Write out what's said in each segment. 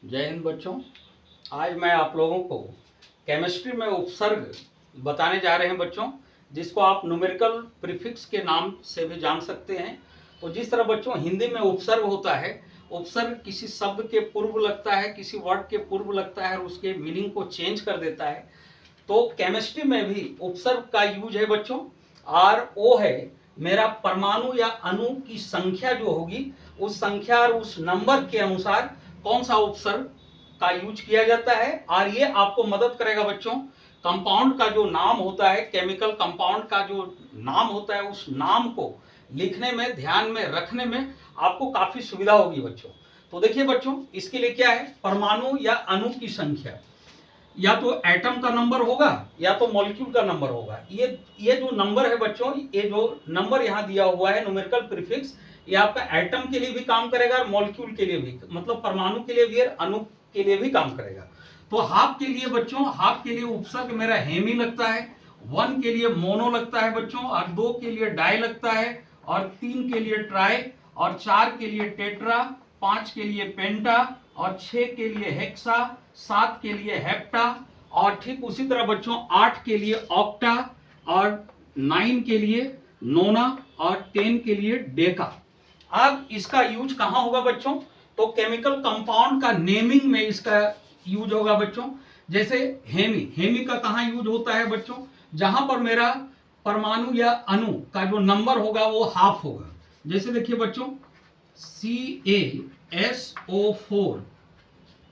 जय हिंद बच्चों। आज मैं आप लोगों को केमिस्ट्री में उपसर्ग बताने जा रहे हैं बच्चों, जिसको आप न्यूमेरिकल प्रीफिक्स के नाम से भी जान सकते हैं। तो जिस तरह बच्चों हिंदी में उपसर्ग होता है, उपसर्ग किसी शब्द के पूर्व लगता है, किसी वर्ड के पूर्व लगता है और उसके मीनिंग को चेंज कर देता है। तो केमिस्ट्री में भी उपसर्ग का यूज है बच्चों। आर ओ है मेरा परमाणु या अणु की संख्या जो होगी, उस संख्या और उस नंबर के अनुसार कौन सा उपसर्ग का यूज किया जाता है। और ये आपको मदद करेगा बच्चों, कंपाउंड का जो नाम होता है, केमिकल कंपाउंड का जो नाम होता है, उस नाम को लिखने में, ध्यान में रखने में आपको काफी सुविधा होगी बच्चों। तो देखिए बच्चों, इसके लिए क्या है, परमाणु या अणु की संख्या, या तो एटम का नंबर होगा या तो मॉलिक्यूल का नंबर होगा। ये जो नंबर है बच्चों, ये जो नंबर यहाँ दिया हुआ है न्यूमेरिकल प्रीफिक्स, ये आपका एटम के लिए भी काम करेगा और मॉलिक्यूल के लिए भी, मतलब परमाणु के लिए भी और अणु के लिए भी काम करेगा। तो हाफ के लिए बच्चों, हाफ के लिए उपसर्ग मेरा हेमी लगता है, 1 के लिए मोनो लगता है बच्चों, और 2 के लिए डाई लगता है, और 3 के लिए ट्राई, और 4 के लिए टेट्रा, 5 के लिए पेंटा, और 6 के लिए हेक्सा, 7 के लिए हेप्टा, और ठीक उसी तरह बच्चों 8 के लिए ऑक्टा, और 9 के लिए नोना, और 10 के लिए डेका। अब इसका यूज कहां होगा बच्चों, तो केमिकल कंपाउंड का नेमिंग में इसका यूज होगा बच्चों। जैसे हेमी, हेमी का कहां यूज होता है बच्चों, जहां पर मेरा परमाणु या अणु का जो नंबर होगा वो हाफ होगा। जैसे देखिए बच्चों, CaSO4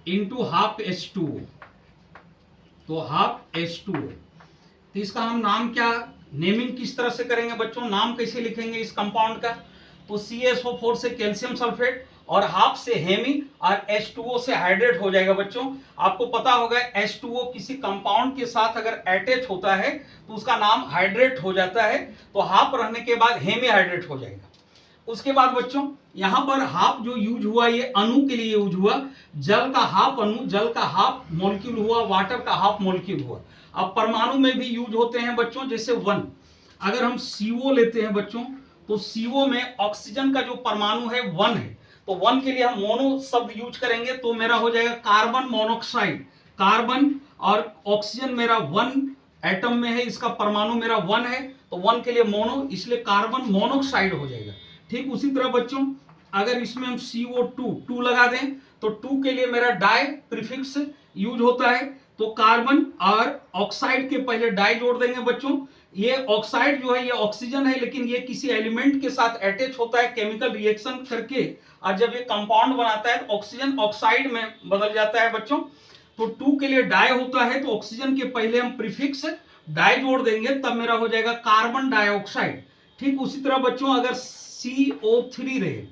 इंटू हाफ H2O, तो हाफ H2O। तो इसका हम नाम क्या, नेमिंग किस तरह से करेंगे बच्चों, नाम कैसे लिखेंगे इस कंपाउंड का, तो CaSO4 से कैल्शियम सल्फेट, और हाफ से हेमी, और H2O से हाइड्रेट हो जाएगा बच्चों। आपको पता होगा H2O किसी कंपाउंड के साथ अगर अटैच होता है तो उसका नाम हाइड्रेट हो जाता है, तो हाफ रहने के बाद हेमी हाइड्रेट हो जाएगा। उसके बाद बच्चों यहां पर हाफ जो यूज हुआ, ये अणु के लिए यूज हुआ। जल का हाफ अणु, जल का हाफ मॉलिक्यूल हुआ, वाटर का हाफ मॉलिक्यूल हुआ। अब परमाणु में भी यूज होते हैं बच्चों, जैसे 1, अगर हम CO लेते हैं बच्चों, तो CO में ऑक्सीजन का जो परमाणु है 1 है, तो 1 के लिए हम मोनो शब्द यूज करेंगे, तो मेरा हो जाएगा कार्बन मोनोऑक्साइड। कार्बन और ऑक्सीजन मेरा 1 एटम में है, इसका परमाणु मेरा 1 है, तो 1 के लिए मोनो, इसलिए कार्बन मोनोऑक्साइड हो जाएगा। ठीक उसी तरह बच्चों अगर इसमें हम CO2 2 लगा दें, तो 2 के लिए मेरा डाई प्रीफिक्स यूज होता है, तो कार्बन और ऑक्साइड के पहले डाई जोड़ देंगे बच्चों। ये ऑक्साइड जो है ये ऑक्सीजन है, लेकिन ये किसी एलिमेंट के साथ अटैच होता है केमिकल रिएक्शन करके, और जब ये कंपाउंड बनाता है तो ऑक्सीजन ऑक्साइड में बदल जाता है बच्चों। तो 2 के लिए डाई होता है, तो ऑक्सीजन के पहले हम प्रीफिक्स डाई जोड़ देंगे, तब मेरा हो जाएगा कार्बन डाइऑक्साइड। ठीक उसी तरह बच्चों अगर CO3 रहे,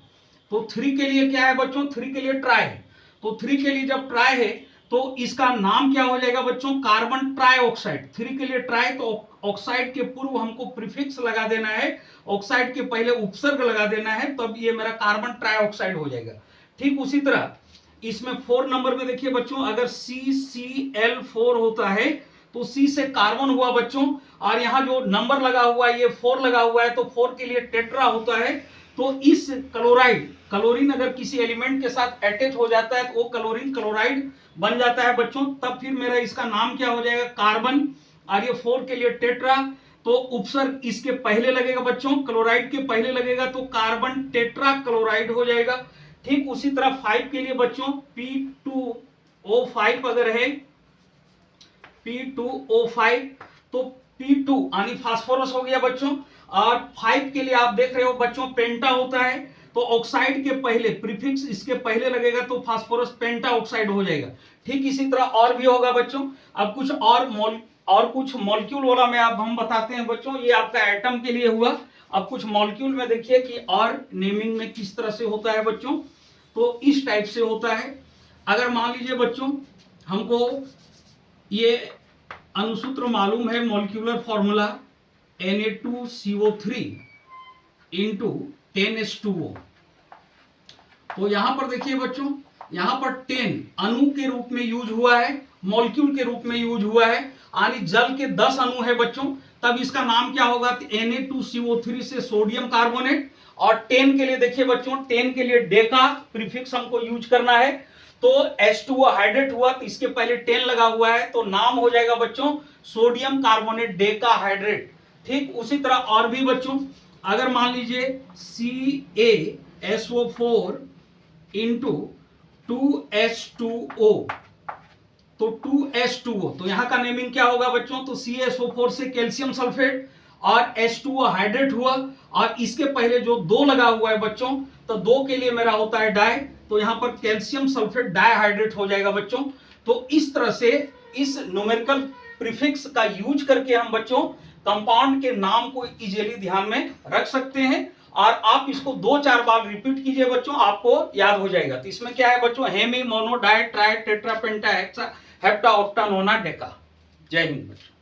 तो 3 के लिए क्या है बच्चों, 3 के लिए ट्राई है, तो 3 के लिए जब ट्राई है तो इसका नाम क्या हो जाएगा बच्चों, कार्बन ट्राइऑक्साइड। 3 के लिए ट्राई, तो ऑक्साइड के पूर्व हमको प्रीफिक्स लगा देना है, ऑक्साइड के पहले उपसर्ग लगा देना है, तब ये मेरा कार्बन ट्राइऑक्साइड हो जाएगा। ठीक उसी तरह इसमें 4 नंबर में देखिए बच्चों, अगर CCl4 होता है, तो C से कार्बन हुआ बच्चों, और यहां जो नंबर लगा हुआ है ये 4 लगा हुआ है, तो 4 के लिए टेट्रा होता है। तो इस क्लोराइड, क्लोरीन अगर किसी एलिमेंट के साथ अटैच हो जाता है तो वो क्लोरीन क्लोराइड बन जाता है बच्चों, तब फिर मेरा इसका नाम क्या हो जाएगा, कार्बन, और ये 4 के लिए टेट्रा, तो उपसर्ग इसके पहले लगेगा बच्चों, क्लोराइड के पहले लगेगा, तो कार्बन टेट्रा क्लोराइड हो जाएगा। ठीक उसी तरह 5 के लिए बच्चों P2O5 अगर है, P2O5, तो P2 यानी फास्फोरस हो गया बच्चों। और 5 के लिए आप देख रहे हो बच्चों पेंटा होता है, तो ऑक्साइड के पहले प्रीफिक्स इसके पहले लगेगा, तो फास्फोरस पेंटा ऑक्साइड हो जाएगा। ठीक इसी तरह और भी होगा बच्चों। अब कुछ और कुछ मॉलिक्यूल वाला में आप हम बताते हैं बच्चों, ये आपका एटम के लिए हुआ। अब कुछ मॉलिक्यूल में देखिए कि और नेमिंग में किस तरह से होता है बच्चों, तो इस टाइप से होता है। अगर मान लीजिए बच्चों हमको ये अनुसूत्र मालूम है, molecular formula Na2CO3 into 10H2O, तो यहां पर देखिए बच्चों, यहां पर 10 अणु के रूप में यूज हुआ है, मॉलिक्यूल के रूप में यूज हुआ है, यानी जल के 10 अणु है बच्चों, तब इसका नाम क्या होगा, Na2CO3 से सोडियम कार्बोनेट। और 10 के लिए देखिए बच्चों, 10 के लिए डेका प्रीफिक्स हमको यूज करना है, तो H2O हाइड्रेट हुआ तो इसके पहले 10 लगा हुआ है, तो नाम हो जाएगा बच्चों सोडियम कार्बोनेट डेकाहाइड्रेट। ठीक उसी तरह और भी बच्चों, अगर मान लीजिए CaSO4 इंटू 2H2O, तो 2H2O, तो यहां का नेमिंग क्या होगा बच्चों, तो CaSO4 से कैल्शियम सल्फेट और H2O हाइड्रेट हुआ, और इसके पहले जो 2 लगा हुआ है बच्चों, तो 2 के लिए मेरा होता है डाई, तो यहां पर कैल्शियम सल्फेट डाइहाइड्रेट हो जाएगा बच्चों। तो इस तरह से इस न्यूमेरिकल प्रीफिक्स का यूज करके हम बच्चों कंपाउंड के नाम को इजीली ध्यान में रख सकते हैं, और आप इसको 2-4 बार रिपीट कीजिए बच्चों, आपको याद हो जाएगा। तो इसमें क्या है बच्चों, hemi, mono, di, tri, tetra, penta, hexa, hepta, octa, nona, deca. जय हिंद बच्चों।